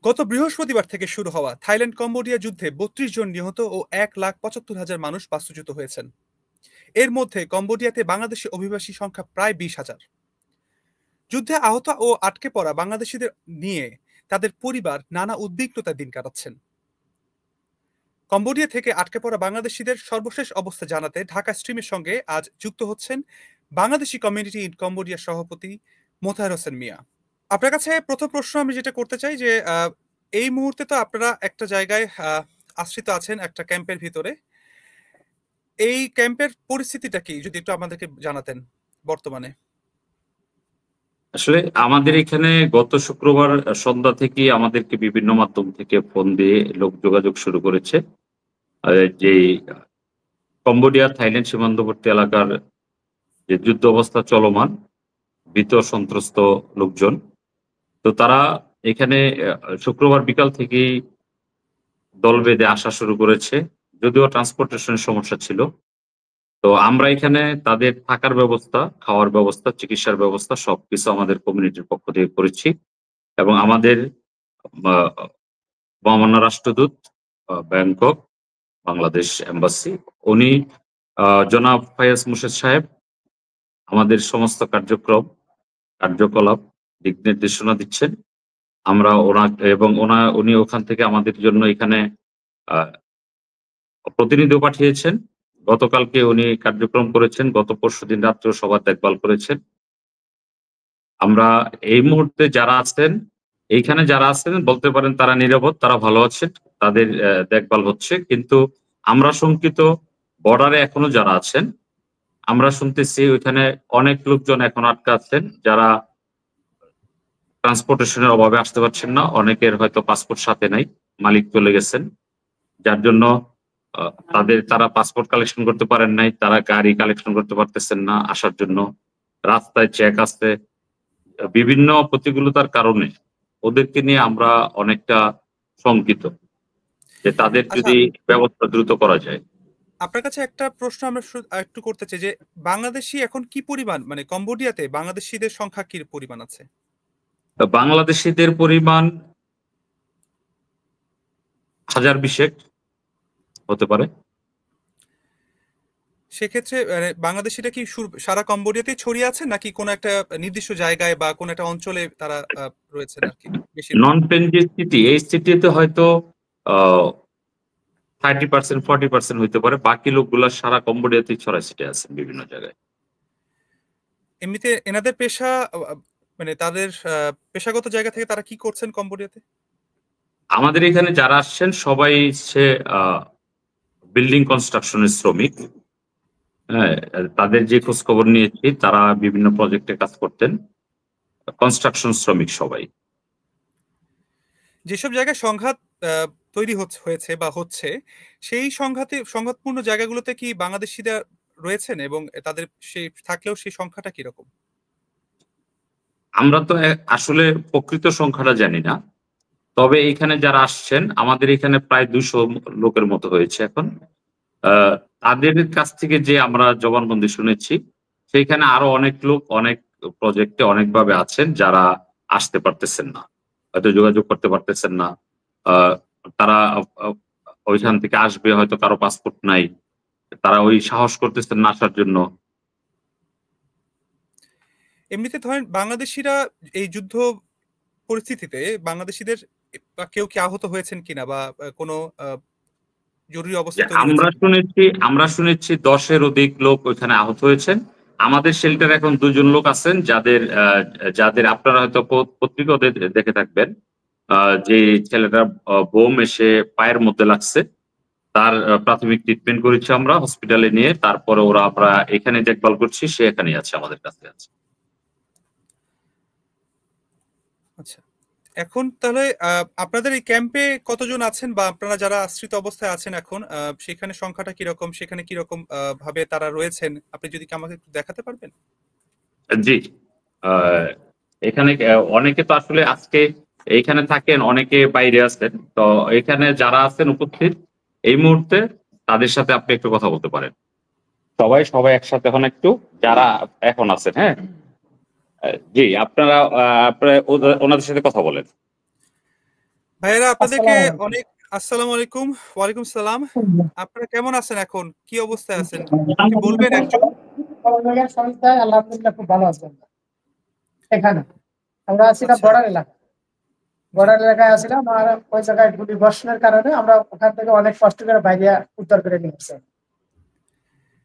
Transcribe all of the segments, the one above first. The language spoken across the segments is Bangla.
গত বৃহস্পতিবার থেকে শুরু হওয়া থাইল্যান্ড কম্বোডিয়া যুদ্ধে ৩২ জন নিহত ও ১,৭৫,০০০ মানুষ বাস্তুচ্যুত হয়েছেন। এর মধ্যে কম্বোডিয়াতে বাংলাদেশি অভিবাসী সংখ্যা প্রায় ২০,০০০। যুদ্ধে আহত ও আটকে পড়া বাংলাদেশিদের নিয়ে তাদের পরিবার নানা উদ্বিগ্নতার দিন কাটাচ্ছেন। কম্বোডিয়া থেকে আটকে পড়া বাংলাদেশিদের সর্বশেষ অবস্থা জানাতে ঢাকা স্ট্রিমের সঙ্গে আজ যুক্ত হচ্ছেন বাংলাদেশি কমিউনিটি ইন কম্বোডিয়ার সভাপতি মোতাহার হোসেন মিয়া। আপনার কাছে প্রথম প্রশ্ন আমি যেটা করতে চাই যে এই মুহূর্তে তো আপনারা একটা জায়গায় আশ্রিত আছেন, একটা ক্যাম্পের ভিতরে। এই ক্যাম্পের পরিস্থিতিটা কি যদি একটু আমাদেরকে জানাতেন বর্তমানে? আসলে আমাদের এখানে গত শুক্রবার সন্ধ্যা থেকে আমাদেরকে বিভিন্ন মাধ্যম থেকে ফোন দিয়ে লোক যোগাযোগ শুরু করেছে। যে কম্বোডিয়া থাইল্যান্ড সীমান্তবর্তী এলাকার যে যুদ্ধ অবস্থা চলমান, ভীত সন্ত্রস্ত লোকজন। তো তারা এখানে শুক্রবার বিকাল থেকেই দল বেঁধে আসা শুরু করেছে, যদিও ট্রান্সপোর্টেশনের সমস্যা ছিল। তো আমরা এখানে তাদের থাকার ব্যবস্থা, খাওয়ার ব্যবস্থা, চিকিৎসার ব্যবস্থা সবকিছু আমাদের কমিউনিটির পক্ষ থেকে করেছি। এবং আমাদের মহামান্য রাষ্ট্রদূত ব্যাংকক বাংলাদেশ এম্বাসি, উনি জনাব ফায়াজ মুর্শেদ সাহেব আমাদের সমস্ত কার্যকলাপ দিক নির্দেশনা দিচ্ছেন। আমরা উনি ওখান থেকে আমাদের জন্য এখানে প্রতিনিধিও পাঠিয়েছেন। গতকালকে উনি কার্যক্রম করেছেন, গত পরশুদিন রাত্রেও সবার দেখভাল করেছেন। আমরা এই মুহূর্তে এইখানে যারা আছেন বলতে পারেন তারা নিরাপদ, তারা ভালো আছেন, তাদের দেখভাল হচ্ছে। কিন্তু আমরা শঙ্কিত বর্ডারে এখনো যারা আছেন, আমরা শুনতেছি ওইখানে অনেক লোকজন এখন আটকা আছেন, যারা ট্রান্সপোর্টেশনের অভাবে আসতে পারছেন না। অনেকের হয়তো পাসপোর্ট সাথে নাই, মালিক চলে গেছেন, যার জন্য তারা পাসপোর্ট কালেকশন করতে পারেন নাই, তারা গাড়ি কালেকশন করতে পারতেছেন না আসার জন্য। রাস্তায় চেক আসছে, বিভিন্ন প্রতিকূলতার কারণে ওদেরকে নিয়ে আমরা অনেকটা শঙ্কিত যে তাদের আচ্ছা, যদি ব্যবস্থা দ্রুত করা যায়। আপনার কাছে একটা প্রশ্ন আমরা একটু করতে চাই যে বাংলাদেশি এখন কি পরিমাণ, মানে কম্বোডিয়াতে বাংলাদেশিদের সংখ্যা কি পরিমাণ আছে? বাংলাদেশিদের পরিমাণ ১,০২০ হতে পারে। সেক্ষেত্রে বাংলাদেশিরা কি সারা কম্বোডিয়াতেই ছড়িয়ে আছে, নাকি কোনো একটা নির্দিষ্ট জায়গায় বা কোনো একটা অঞ্চলে তারা রয়েছেন আর কি বেশিরভাগ? নন পেনজিং সিটি, এই সিটিতে হয়তো 30% 40% হইতে পারে। বাকি লোকগুলা সারা কম্বোডিয়াতেই ছড়াই ছিটে আছেন বিভিন্ন জায়গায়। এমনিতে এনাদের পেশা, মানে তাদের পেশাগত জায়গা থেকে তারা কি করছেন কম্বোডিয়াতে? আমাদের এখানে যারা আসছেন সবাই হচ্ছে বিল্ডিং কনস্ট্রাকশনের শ্রমিক। হ্যাঁ, তাদের যে খোঁজ খবর নিয়েছি তারা বিভিন্ন প্রজেক্টে কাজ করতেন, কনস্ট্রাকশন শ্রমিক সবাই। যেসব জায়গায় সংঘাত তৈরি হয়েছে বা হচ্ছে, সেই সংঘাতপূর্ণ জায়গাগুলোতে কি বাংলাদেশিরা রয়েছেন, এবং তাদের সেই থাকলেও সেই সংখ্যাটা কিরকম? আমরা তো আসলে প্রকৃত সংখ্যাটা জানি না, তবে এখানে যারা আসছেন আমাদের এখানে প্রায় 200 লোকের মতো হয়েছে এখন। আহ, তাদের কাছ থেকে যে আমরা জবানবন্দি শুনেছি, সেইখানে আরো অনেক লোক অনেক প্রজেক্টে অনেকভাবে আছেন যারা আসতে পারতেছেন না, হয়তো যোগাযোগ করতে পারতেছেন না। আহ, তারা ওইখান থেকে আসবে, হয়তো কারো পাসপোর্ট নাই, তারা ওই সাহস করতেছেন না আসার জন্য। এমনিতে ধরেন বাংলাদেশিরা এই যুদ্ধ পরিস্থিতিতে বাংলাদেশিদের কেউ কি আহত হয়েছেন কিনা, বা কোনো জরুরি যে অবস্থা তৈরি হয়েছে কিনা? আমরা শুনেছি 10-এর অধিক লোক ওইখানে আহত হয়েছেন। আমাদের শেল্টারে এখন 2 জন লোক আছেন যাদের আপনারা হয়তো পত্রিকাও দেখে থাকবেন। যে ছেলেটা বোম এসে পায়ের মধ্যে লাগছে, তার প্রাথমিক ট্রিটমেন্ট করেছি আমরা হসপিটালে নিয়ে, তারপরে আমরা এখানে দেখভাল করছি, সে এখানেই আছে, আমাদের কাছে আছে। আচ্ছা, এখন তাহলে আপনাদের এই ক্যাম্পে কতজন আছেন, বা আপনারা যারা আশ্রিত অবস্থায় আছেন এখন, সেখানে সংখ্যাটা কিরকম, সেখানে কিরকম ভাবে তারা রয়েছেন, আপনি যদি আমাকে একটু দেখাতে পারবেন? জি, আহ, এখানে অনেকে তো আসলে আজকে এইখানে থাকেন, অনেকে বাইরে আছেন। তো এখানে যারা আছেন উপস্থিত এই মুহূর্তে, তাদের সাথে আপনি একটু কথা বলতে পারেন। সবাই সবাই একসাথে এখন একটু, যারা এখন আছেন। হ্যাঁ, জি, আপনারা ওনাদের সাথে কথা বলেন। ভাইয়েরা আপনাদেরকে আসসালামু আলাইকুম। অনেক আসসালামু আলাইকুম। ওয়ালাইকুম সালাম। আপনারা কেমন আছেন এখন? কি অবস্থায় আছেন? একটু কি বলবেন একজন? করণীয় সংস্থায় আলহামদুলিল্লাহ খুব ভালো আছি আমরা। এখানে আমরা আছিলাম আচ্ছা, বর্ডার এলাকা। জি, বর্ডার এলাকায় আছিলাম আর ওই জায়গায় গুলি বর্ষণের কারণে আমরা ওখান থেকে অনেক কষ্ট করে বাইরে উদ্ধার করে নিয়ে আসছি।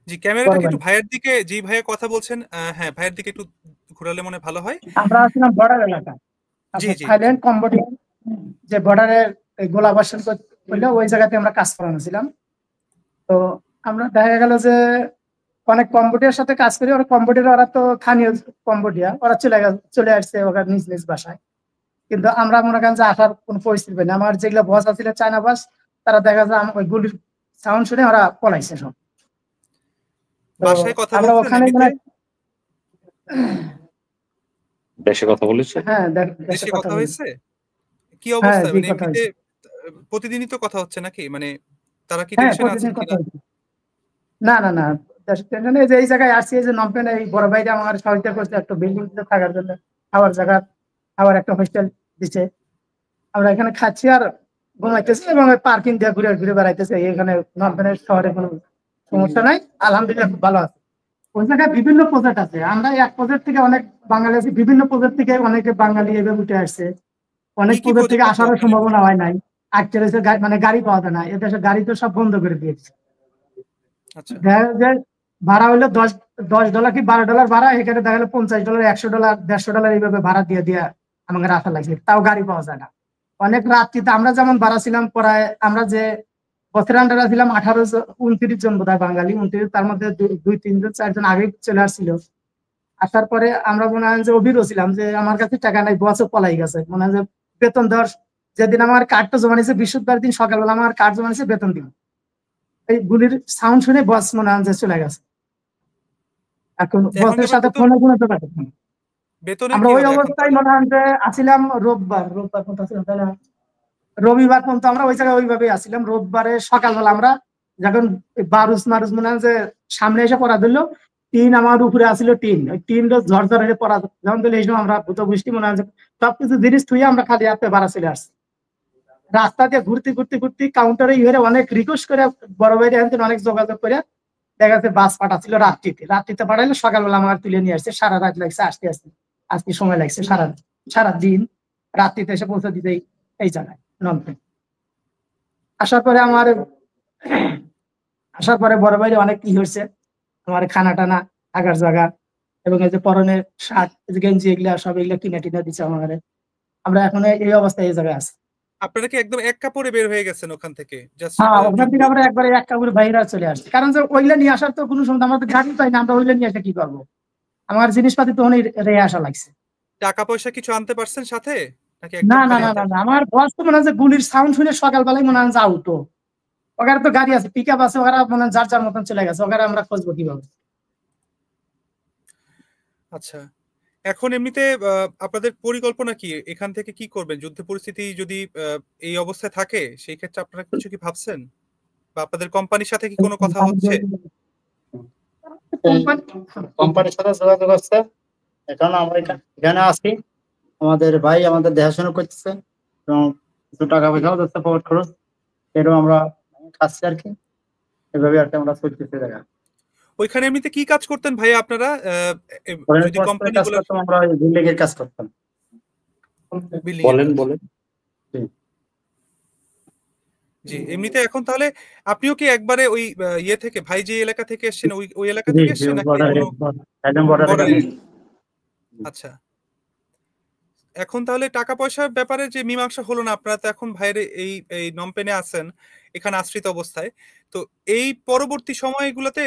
জি ক্যামেরাটাকে বড়বাড়ি। একটু ভাইয়ের দিকে যেই ভাইয়া কথা বলছেন হ্যাঁ, ভাইয়ের দিকে একটু ঘোরালে মনে হয় ভালো হয়। আমরা আছিলাম বর্ডার এলাকা। জি, আপনার জি, জি। থাইল্যান্ড, কম্বোডিয়া যে বর্ডারের গোলা বর্ষণ করলে ওই জায়গাতে আমরা কাজ করানো ছিলাম। তো আমরা দেখা গেল যে অনেক কম্বোডিয়ার সাথে কাজ করি। ওরা কম্বোডিয়ার, ওরা তো স্থানীয় কম্বোডিয়া, ওরা চলে আসছে ওরা নিজ নিজ বাসায়। কিন্তু আমরা মনে করেন যে আসার কোন পরিস্থিতি পাইনি। আমার যেগুলো বস আছিল চায়না বাস, তারা দেখা যায় ওই গুলির সাউন্ড শুনে ওরা পলাইছে সব। তো বাসায় কথা আমরা বলছেন ওখানে এমনিতে? মানে দেশে কথা বলেছে। হ্যাঁ দেশে দেশে কথা কথা বলি। হয়েছে? কি হ্যাঁ অবস্থায়? জি মানে কথা এমনিতে হয়েছে। প্রতিদিনই তো কথা হচ্ছে নাকি? মানে তারা কি হ্যাঁ টেনশনে প্রতিদিন আছেন কথা কিনা? হয়েছে। না না না, দেশের টেনশনে এই যে এই জায়গায় আসছি, এই যে নমপেনে এই বড় ভাইটা আমার সহযোগিতা করছে একটা বিল্ডিং থাকার জন্য, খাওয়ার জায়গা, আবার একটা হোস্টেল দিচ্ছে। আমরা এখানে খাচ্ছি আর ঘুমাইতেছি এবং পার্কিং দিয়ে ঘুরে ঘুরে বেড়াইতেছি। এখানে নমপেনের শহরে কোনো সমস্যা নাই, আলহামদুলিল্লাহ খুব ভালো আছে। ওই জায়গায় বিভিন্ন প্রজেক্ট আছে। আমরা এক প্রজেক্ট থেকে অনেক বাঙালি আছি, বিভিন্ন প্রজেক্ট থেকে অনেকে বাঙালি এভাবে উঠে আসছে। কি অনেক কি প্রজেক্ট থেকে প্রজেক্ট আছে আসারও ওখানে? সম্ভাবনা হয় নাই। আজকে এসে মানে গাড়ি পাওয়া যায় না, এদেশে গাড়ি তো সব বন্ধ করে দিয়েছে। আচ্ছা। দেখা যায় ভাড়া হইলো $10 কি $12 ভাড়া, এখানে দেখা গেলো $50, $100, $150 এইভাবে ভাড়া দিয়ে দিয়ে আমাকে রাখা লাগছে, তাও গাড়ি পাওয়া যায় না। অনেক রাত্রিতে আমরা যেমন ভাড়া ছিলাম প্রায়, আমরা যে বছরের আন্ডারে ছিলাম 29 জন বোধ হয় বাঙালি, 29, তার মধ্যে 2, 3 জন 4 জন আগে চলে আসছিল। আসার পরে আমরা মনে হয় যে অভিরও ছিলাম যে আমার কাছে টাকা নাই, বছর পলাই গেছে, মনে হয় যে বেতন দেওয়ার যেদিন আমার কার্ডটা জমা নিয়েছে, বৃহস্পতিবার দিন সকালবেলা আমার কার্ড জমা নিয়েছে, বেতন দিন এই গুলির সাউন্ড শুনে বস মনে হয় যে চলে গেছে। এখন এখন বসের আবার সাথে ফোনে কোনো যোগাযোগ নেই। বেতনের আমরা কি ওই হবে এখন অবস্থায় তাহলে? মনে হয় যে আসিলাম রোববার, রোববার পর্যন্ত ছিলাম, তাই না? রবিবার পর্যন্ত আমরা ওই জায়গায় ওইভাবেই আসছিলাম। রোববারে সকালবেলা আমরা যখন বারুস মারুস মনে হয় যে সামনে এসে পড়া দিলো, টিন আমার উপরে আসছিল, টিন ওই টিন ঝরঝর হয়ে পড়া যখন দিলে এই সময় আমরা ভূত বৃষ্টি মনে হয় যে সবকিছু জিনিস থুয়ে আমরা খালি হাতে বাড়া চলে আসছি। রাস্তা দিয়ে ঘুরতে ঘুরতে ঘুরতে কাউন্টারে ইয়ে অনেক রিকোয়েস্ট করে বড় ভাইরা অনেক যোগাযোগ করে দেখা যাচ্ছে বাস পাঠাচ্ছিল রাত্রিতে, রাত্রিতে পাঠাইলে সকালবেলা আমার তুলে নিয়ে আসছে। সারা রাত লাগছে আসতে আসতে, আজকে সময় লাগছে সারা দিন, রাত্রিতে এসে পৌঁছে দিতে এই জায়গায় নমপেন। আসার পরে আসার পরে বড় ভাইরে অনেক কি হয়েছে, আমার খানা টানা, থাকার জায়গা এবং এই যে পরনের শার্ট, গেঞ্জি, এগুলা সব এগুলা কিনে টিনে দিচ্ছে আমাদের। আমরা এখন এই অবস্থায় এই জায়গায় আছি। আপনারা কি একদম এক কাপড়ে বের হয়ে গেছেন ওখান থেকে? জাস্ট হ্যাঁ ওখান যুদ্ধ থেকে আমরা একবারে এক কাপড় বাইরে চলে আসছি, কারণ যে ওইগুলা নিয়ে আসার তো কোনো সময় আমাদের গাড়ি পাই না, আমরা ওইগুলা নিয়ে আসে কি করবো। আমার জিনিসপাতি তো অনেক রেয়ে আসা লাগছে। টাকা পয়সা কিছু আনতে পারছেন সাথে? নাকি না একদম না খালি না হাতে না না, আসছেন? আমার বস তো মনে হয় যে গুলির সাউন্ড শুনে সকালবেলায় মনে হয় যে আউটো, ওখানে তো গাড়ি আছে, পিক আপ আছে, ওরা মনে হয় যার যার মতন চলে গেছে, ওখানে আমরা খুঁজবো কিভাবে। আচ্ছা। এখন এমনিতে আপনাদের পরিকল্পনা কি? এখান থেকে কি করবেন? যুদ্ধ পরিস্থিতি যদি এই অবস্থায় থাকে, সেই ক্ষেত্রে আপনারা কিছু কি ভাবছেন? বা আপনাদের কোম্পানির সাথে কি কোনো কথা হচ্ছে? কোম্পানির সাথে যোগাযোগ হচ্ছে। এখন আমরা এখানে আছি, আমাদের ভাই আমাদের দেখাশোনা করতেছে এবং কিছু টাকা পয়সাও দিচ্ছে পকেট খরচ, এরকম আমরা খাচ্ছি আর কি। এভাবে আর কি আমরা চলতেছি দেখা। ওইখানে এমনিতে কি কাজ করতেন ভাইয়া আপনারা? যদি কাজ কোম্পানিগুলো করতাম, আমরা বিল্ডিং এর কাজ করতাম। বিল্ডিং এর বলেন কাজ। বলেন। জি, এমনিতে এখন তাহলে আপনিও কি একবারে ওই ইয়ে থেকে, ভাই যে এলাকা থেকে এসেছেন ওই এলাকা জি থেকে জি, এসেছেন নাকি বর্ডারে কোনো একদম বর্ডারে কাজ। বর্ডারে? আচ্ছা। এখন তাহলে টাকা পয়সার ব্যাপারে যে মীমাংসা হলো না, আপনারা তো এখন ভাইরে এই এই নমপেনে আছেন, এখানে আশ্রিত অবস্থায়। তো এই পরবর্তী সময়গুলোতে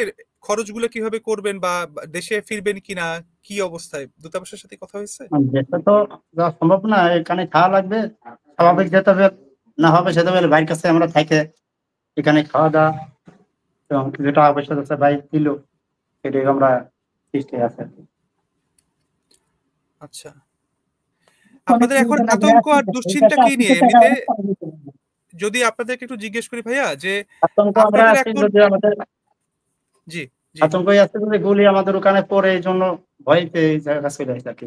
খরচগুলো কিভাবে করবেন বা দেশে ফিরবেন কিনা, কি অবস্থায়? দূতাবাসের সাথে কথা হয়েছে? যেটা তো যাওয়া সম্ভব না, এখানে খাওয়া লাগবে, স্বাভাবিক যেতে হবে, না হবে সেটা হলে ভাইয়ের কাছে আমরা থাইকে এখানে খাওয়া দাওয়া এবং কিছু টাকা পয়সা যাচ্ছে ভাই দিল, সেটাই আমরা চেষ্টায় আছে আর কি। আচ্ছা। আপনাদের এখন আতঙ্ক আর দুশ্চিন্তা কি নিয়ে এমনিতে? যদি আপনাদেরকে একটু জিজ্ঞেস করি ভাইয়া, যে আতঙ্ক আমরা আপনাদের আছি এখন যদি আমাদের জি, জি। আতঙ্কই আছে যদি গুলি আমাদের ওখানে পড়ে, এই জন্য ভয় পেয়ে এই জায়গা চলে আসে আর কি।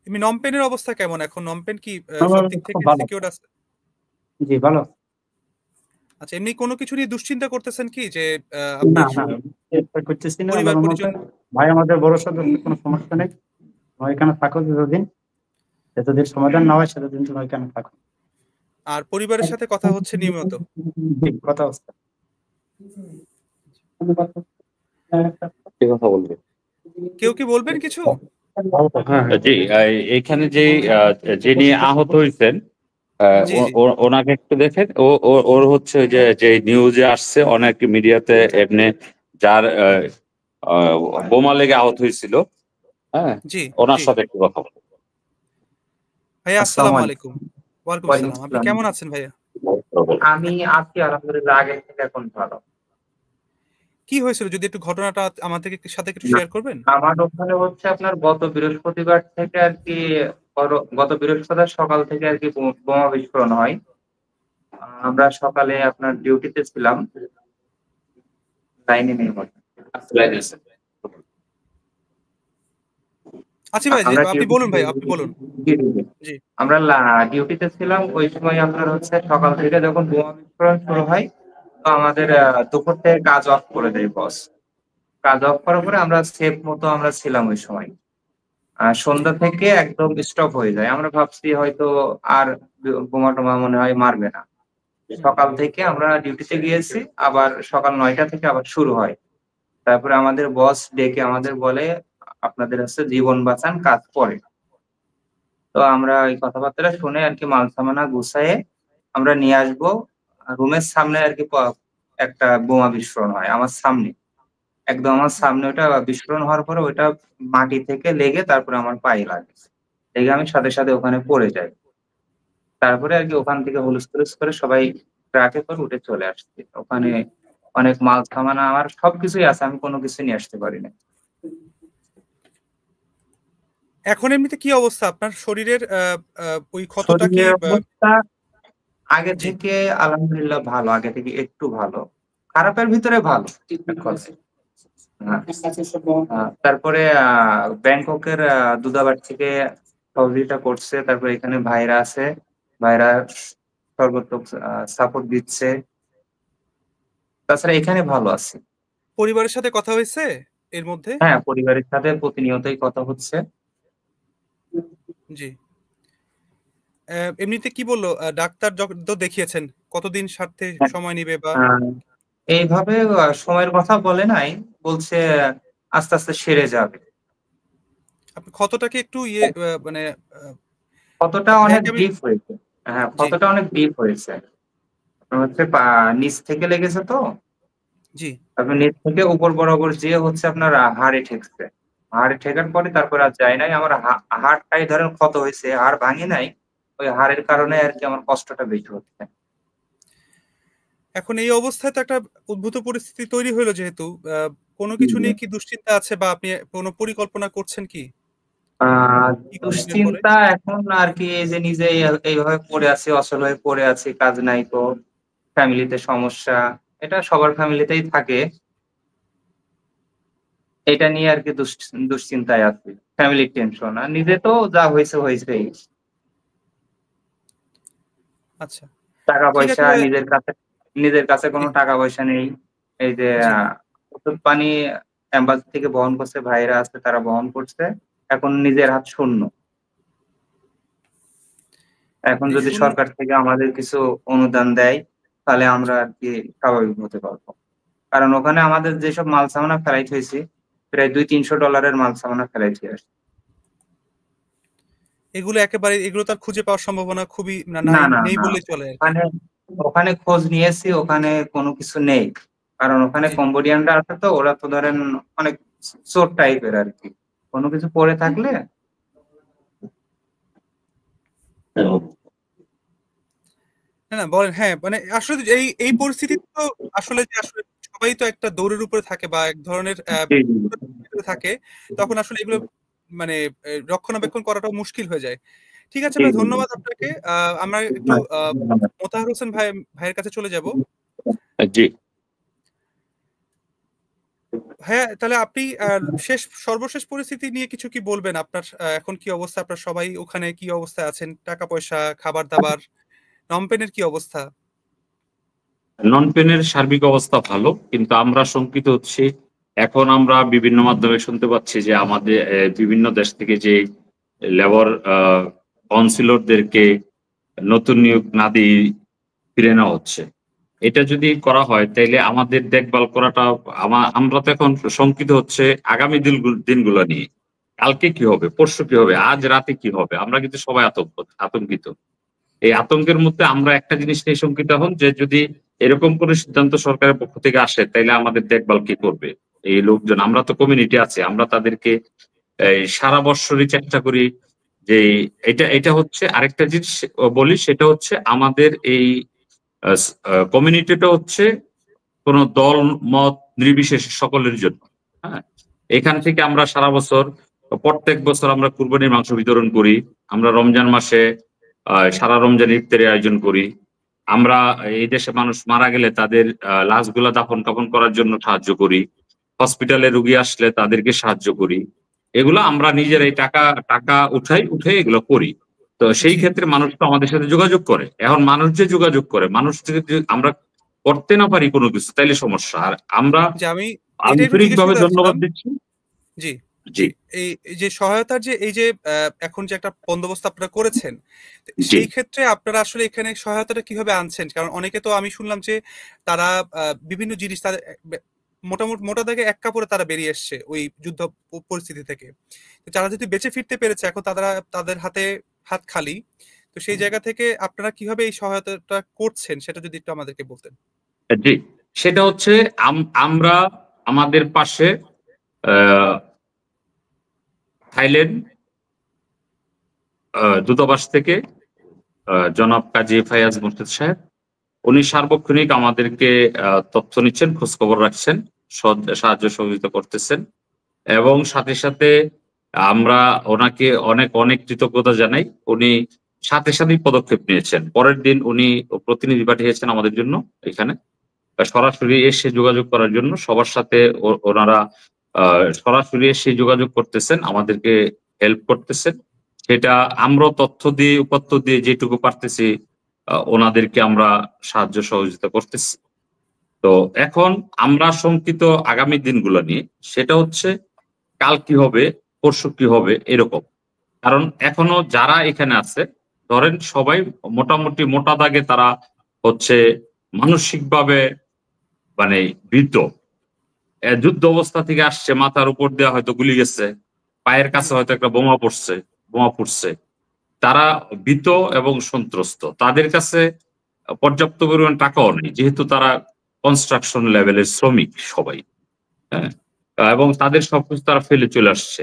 এমনি নমপেনের অবস্থা কেমন এখন? নমপেন কি আমার সব দিক খুব থেকে ভালো। সিকিউরড আছে? জি, ভালো। আচ্ছা, এমনি কোনো কিছু নিয়ে দুশ্চিন্তা করতেছেন কি যে না, আপনার না, চেষ্টা করতেছি না পরিবার আল্লাহর রহমতে। পরিজন? ভাই আমাদের বড় সদস্য, কোনো সমস্যা নেই। তোমরা এখানে থাকো যতদিন সমাধান না হয় সেতদিন তোমরা এখানে থাকো। আর পরিবারের সাথে কথা হচ্ছে নিয়মিত? জি, কথা হচ্ছে। কি কথা বলবে? কেউ কি বলবেন কিছু? জি, এখানে যিনি আহত হয়েছেন, জি, জি। ওনাকে একটু দেখেন। ওর হচ্ছে ওই যে নিউজে আসছে অনেক মিডিয়াতে, এমনি যার বোমা লেগে আহত হয়েছিল, হ্যাঁ, জি, ওনার জি। সাথে একটু কথা বলবো। ভাইয়া আসসালামু আসসালামু আলাইকুম। আলাইকুম। ওয়ালাইকুম ওয়ালাইকুম আসসালাম। আপনি আসসালাম। কেমন আছেন ভাইয়া? আমি আছি আলহামদুলিল্লাহ, আগের থেকে এখন ভালো। কি হয়েছিল যদি একটু ঘটনাটা আমাদেরকে সাথে একটু না, শেয়ার করবেন? আমার ওখানে হচ্ছে আপনার গত বৃহস্পতিবার থেকে আর কি, গত বৃহস্পতিবার সকাল থেকে আর কি বোমা বিস্ফোরণ হয়। আমরা সকালে আপনার ডিউটিতে ছিলাম, লাইনে নেই বটে। লাইনে আছে। আছি ভাই, আমরা আপনি বলুন ভাই, আপনি বলুন। জি, আমরা ডিউটিতে ছিলাম ওই সময় আপনার হচ্ছে সকাল থেকে যখন বোমা বিস্ফোরণ শুরু হয়, তো আমাদের দুপুর থেকে কাজ অফ করে দেয় বস। কাজ অফ করার পরে আমরা সেফ মতো আমরা ছিলাম ওই সময়। জি, সন্ধ্যা থেকে একদম স্টপ হয়ে যায়। আমরা ভাবছি হয়তো আর বোমা টোমা মনে হয় মারবে না। হুম। সকাল থেকে আমরা ডিউটিতে গিয়েছি, আবার সকাল ৯টা থেকে আবার শুরু হয়। তারপরে আমাদের বস ডেকে আমাদের বলে, আপনাদের হচ্ছে জীবন বাঁচান, কাজ পরে। তো আমরা ওই কথাবার্তা শুনে আর কি মাল সামানা গুছায়ে আমরা নিয়ে আসবো। রুমের সামনে আর কি একটা বোমা বিস্ফোরণ হয় আমার সামনে। একদম আমার সামনে ওটা বিস্ফোরণ হওয়ার পরে ওইটা মাটি থেকে লেগে তারপরে আমার পায়ে লাগে। লেগে আমি সাথে, সাথে ওখানে পড়ে যাই। তারপরে আর কি ওখান থেকে হুলস্থুলুস করে সবাই ট্রাকে করে উঠে চলে আসছি। ওখানে অনেক মাল সামানা আমার সবকিছুই আছে। আমি কোনো কিছু নিয়ে আসতে পারি নাই। এখন এমনিতে কি অবস্থা আপনার শরীরের? ওই ক্ষতটা কি শরীরের অবস্থা আগে জি, থেকে আলহামদুলিল্লাহ ভালো। আগে থেকে একটু ভালো। খারাপের ভিতরে ভালো। ঠিকঠাক আছে। হ্যাঁ। তারপরে ব্যাংককের দুধাবাট থেকে সহযোগিতা করছে। তারপরে এখানে ভাইরা আছে। ভাইরা সর্বোত্তম সাপোর্ট দিচ্ছে। তাছাড়া এখানে ভালো আছি। পরিবারের সাথে কথা হয়েছে এর মধ্যে? হ্যাঁ, পরিবারের সাথে প্রতিনিয়তই কথা হচ্ছে। জি। এমনিতে কি বলল? ডাক্তার তো দেখিয়েছেন। কতদিন সারতে হ্যাঁ, সময় নিবে বা আহ, এইভাবে সময়ের কথা বলে নাই। বলছে আস্তে, আস্তে সেরে যাবে। আপনি ক্ষতটা কি একটু মানে আ ক্ষতটা অনেক ভাইয়াকে আমি ডিপ হয়েছে। হ্যাঁ, জি, ক্ষতটা অনেক ডিপ হয়েছে। আপনার হচ্ছে নিচ থেকে লেগেছে তো। জি। তারপর নিচ থেকে উপর বরাবর যেয়ে হচ্ছে আপনার হাড়ে ঠেকছে। হাড়ে ঠেকার পরে তারপরে আর যায় নাই। আমার হাড়টাই ধরেন ক্ষত হয়েছে, হাড় ভাঙে নাই। ওই হাড়ের কারণে আরকি আমার কষ্টটা বেশি হচ্ছে। এখন এই অবস্থায় তো একটা উদ্ভূত পরিস্থিতি তৈরি হইলো যেহেতু, আ কোনো জি, কিছু জি। নিয়ে কি দুশ্চিন্তা আছে বা আপনি কোনো পরিকল্পনা করছেন কি? আ কি করবেন এরপরে? দুশ্চিন্তা এখন আরকি এই যে নিজে এইভাবে পড়ে আছি, অচল হয়ে পড়ে আছি, কাজ নাই তো, ফ্যামিলিতে সমস্যা। এটা সবার ফ্যামিলিতেই থাকে। এটা নিয়ে আরকি দুশ্চিন্তায় আছি। ফ্যামিলির টেনশন। আর নিজে তো যা হইছে হইছেই। আচ্ছা। টাকা ঠিক আছে পয়সা ভাইয়া। নিজের কাছে জি, কোনো টাকা পয়সা নেই। এই যে জি, ওষুধ পানি এম্বাসি থেকে বহন করছে, ভাইরা আছে তারা বহন করছে। এখন নিজের হাত শূন্য। এখন এই যদি সরকার থেকে আমাদের কিছু অনুদান দেয়, তাহলে জি। আমরা আরকি স্বাভাবিক হতে পারবো। কারণ ওখানে আমাদের যেসব মাল সামানা ফেলাইতে হইছে, প্রায় $200-300 মাল সামানা ফেলাইতে আসছে। এগুলো তো আর খুঁজে পাওয়ার সম্ভাবনা খুবই না, নাই, না, নেই না। বললেই চলে আরকি। ওখানে ওখানে খোঁজ নিয়েছি, ওখানে কোনো কিছু নেই। কারণ ওখানে জি। কম্বোডিয়ানরা আছে তো, ওরা তো ধরেন অনেক চোর টাইপের আরকি। কোনো কিছু পড়ে থাকলে না, বলেন। হ্যাঁ, মানে আসলে এই পরিস্থিতিতে তো আসলে সবাই তো একটা দৌড়ের উপরে থাকে বা এক ধরনের জি, জি, থাকে। তখন আসলে এগুলো মানে রক্ষণাবেক্ষণ করাটাও মুশকিল হয়ে যায়। ঠিক আছে জি, ভাই, জি, জি। ধন্যবাদ আপনাকে। আমরা একটু মোতাহার হোসেন ভাইয়ের কাছে চলে যাব। জি। হ্যাঁ, তাহলে আপনি সর্বশেষ পরিস্থিতি নিয়ে কিছু কি বলবেন? আপনার এখন কি অবস্থা? আপনার সবাই ওখানে কি অবস্থায় আছেন? টাকা পয়সা, খাবার দাবার, নমপেনের কি অবস্থা? নন পেনের সার্বিক অবস্থা ভালো, কিন্তু আমরা শঙ্কিত হচ্ছি। এখন আমরা বিভিন্ন মাধ্যমে শুনতে পাচ্ছি যে আমাদের বিভিন্ন দেশ থেকে যে লেবার কাউন্সিলরদেরকে নতুন নিয়োগ না দিয়ে ফিরে নেওয়া হচ্ছে। এটা যদি করা হয় তাইলে আমাদের দেখভাল করাটা আমরা তো এখন শঙ্কিত হচ্ছে আগামী দিনগুলো নিয়ে। কালকে কি হবে, পরশু কি হবে, আজ রাতে কি হবে, আমরা কিন্তু সবাই আতঙ্কিত। এই আতঙ্কের মধ্যে আমরা একটা জিনিস নিয়ে শঙ্কিত হন যে যদি এরকম কোন সিদ্ধান্ত সরকারের পক্ষ থেকে আসে তাইলে আমাদের দেখভাল কি করবে এই লোকজন। আমরা তো কমিউনিটি আছে, আমরা তাদেরকে সারা বৎসরই চেষ্টা করি যে এটা হচ্ছে আরেকটা জিনিস বলি, সেটা হচ্ছে আমাদের এই কমিউনিটিটা হচ্ছে কোন দল মত নির্বিশেষে সকলের জন্য। হ্যাঁ, এখান থেকে আমরা সারা বছর প্রত্যেক বছর আমরা কুরবানির মাংস বিতরণ করি। আমরা রমজান মাসে সারা রমজান ইফতারের আয়োজন করি। আমরা এই দেশে মানুষ মারা গেলে তাদের লাশগুলা দাফন কাফন করার জন্য সাহায্য করি। হসপিটালে রুগী আসলে তাদেরকে সাহায্য করি। এগুলো আমরা নিজেরাই টাকা উঠে এগুলো করি। তো সেই ক্ষেত্রে মানুষ তো আমাদের সাথে যোগাযোগ করে। এখন মানুষ যে যোগাযোগ করে, মানুষ থেকে আমরা করতে না পারি কোনো কিছু, তাইলে সমস্যা। আর আমরা যে আমি এটা একটু জিজ্ঞেস আন্তরিকভাবে করতে ধন্যবাদ চাচ্ছিলাম। দিচ্ছি। জি, জি এই যে সহায়তার যে এই যে এখন যে একটা বন্দোবস্ত আপনারা করেছেন, জি সেই ক্ষেত্রে আপনারা আসলে এখানে সহায়তাটা কিভাবে আনছেন? কারণ অনেকে তো আমি শুনলাম যে তারা বিভিন্ন জিনিস তাদের মোটা দাগে এক কাপড়ে তারা বেরিয়ে এসছে ওই যুদ্ধ পরিস্থিতি থেকে। তো যারা যদি বেঁচে ফিরতে পেরেছে, এখন তাদের হাত খালি। তো সেই জায়গা থেকে আপনারা কিভাবে এই সহায়তাটা করছেন সেটা যদি একটু আমাদেরকে বলতেন। জি সেটা হচ্ছে আমরা আমাদের পাশে আহ, থাইল্যান্ড দূতাবাস থেকে জনাব কাজী ফায়াজ মুর্শিদ সাহেব, উনি সার্বক্ষণিক আমাদেরকে তথ্য নিচ্ছেন, খোঁজ খবর রাখছেন, সাহায্য সহযোগিতা করতেছেন। এবং সাথে সাথে আমরা ওনাকে অনেক অনেক কৃতজ্ঞতা জানাই। উনি সাথে সাথেই পদক্ষেপ নিয়েছেন। পরের দিন উনি প্রতিনিধি পাঠিয়েছেন আমাদের জন্য এখানে সরাসরি এসে যোগাযোগ করার জন্য। সবার সাথে ওনারা সরাসরি এসে যোগাযোগ করতেছেন, আমাদেরকে হেল্প করতেছেন। সেটা আমরা তথ্য দিয়ে উপাত্ত দিয়ে যেটুকু পারতেছি ওনাদেরকে আমরা সাহায্য সহযোগিতা করতেছি। তো এখন আমরা শঙ্কিত আগামী দিনগুলো নিয়ে, সেটা হচ্ছে কাল কি হবে, পরশু কি হবে এরকম। কারণ এখনো যারা এখানে আছে ধরেন সবাই মোটামুটি মোটা দাগে তারা হচ্ছে মানসিকভাবে মানে ভীত। যুদ্ধ অবস্থা থেকে আসছে, মাথার উপর দেওয়া হয়তো গুলি গেছে, পায়ের কাছে হয়তো একটা বোমা ফুটছে। তারা ভীত এবং সন্ত্রস্ত। তাদের কাছে পর্যাপ্ত পরিমাণ টাকাও নেই, যেহেতু তারা কনস্ট্রাকশন লেভেলের শ্রমিক সবাই। হ্যাঁ, এবং তাদের সবকিছু তারা ফেলে চলে আসছে।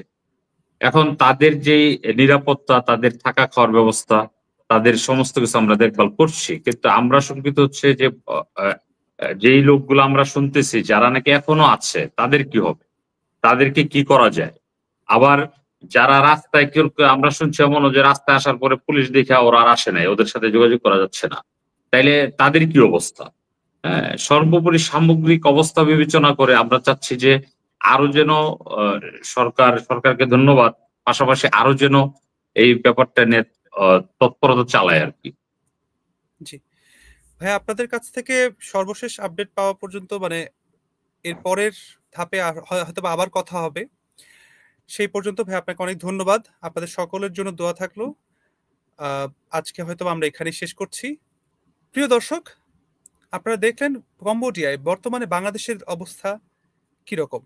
এখন তাদের যে নিরাপত্তা, তাদের থাকা খাওয়ার ব্যবস্থা, তাদের সমস্ত কিছু আমরা দেখভাল করছি। কিন্তু আমরা শঙ্কিত হচ্ছে যে যেই লোকগুলো আমরা শুনতেছি যারা নাকি এখনো আছে, তাদের কি হবে, তাদেরকে কি করা যায়। আবার যারা রাস্তায় কেউ আমরা শুনছি এমনও যে রাস্তায় আসার পরে পুলিশ দেখে ওরা আর আসে নাই, ওদের সাথে যোগাযোগ করা যাচ্ছে না, তাইলে তাদের কি অবস্থা। হ্যাঁ, সর্বোপরি সামগ্রিক অবস্থা বিবেচনা করে আমরা চাচ্ছি যে আরো যেন সরকারকে ধন্যবাদ, পাশাপাশি আরো যেন এই ব্যাপারটা নিয়ে তৎপরতা চালায় আর কি। জি ভাই, আপনাদের কাছ থেকে সর্বশেষ আপডেট পাওয়া পর্যন্ত মানে এর পরের ধাপে হয়তো আবার কথা হবে। সেই পর্যন্ত ভাই আপনাকে অনেক ধন্যবাদ। আপনাদের সকলের জন্য দোয়া থাকলো। আজকে হয়তো আমরা এখানেই শেষ করছি। প্রিয় দর্শক, আপনারা দেখলেন কম্বোডিয়ায় বর্তমানে বাংলাদেশের অবস্থা কিরকম।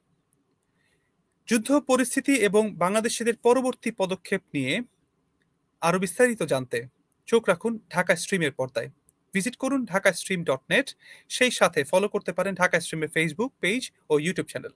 যুদ্ধ পরিস্থিতি এবং বাংলাদেশিদের পরবর্তী পদক্ষেপ নিয়ে আরো বিস্তারিত জানতে চোখ রাখুন ঢাকা স্ট্রিমের পর্দায়। ভিজিট করুন ঢাকাস্ট্রিম.net। সেই সাথে ফলো করতে পারেন ঢাকা স্ট্রিমের ফেসবুক পেজ ও ইউটিউব চ্যানেল।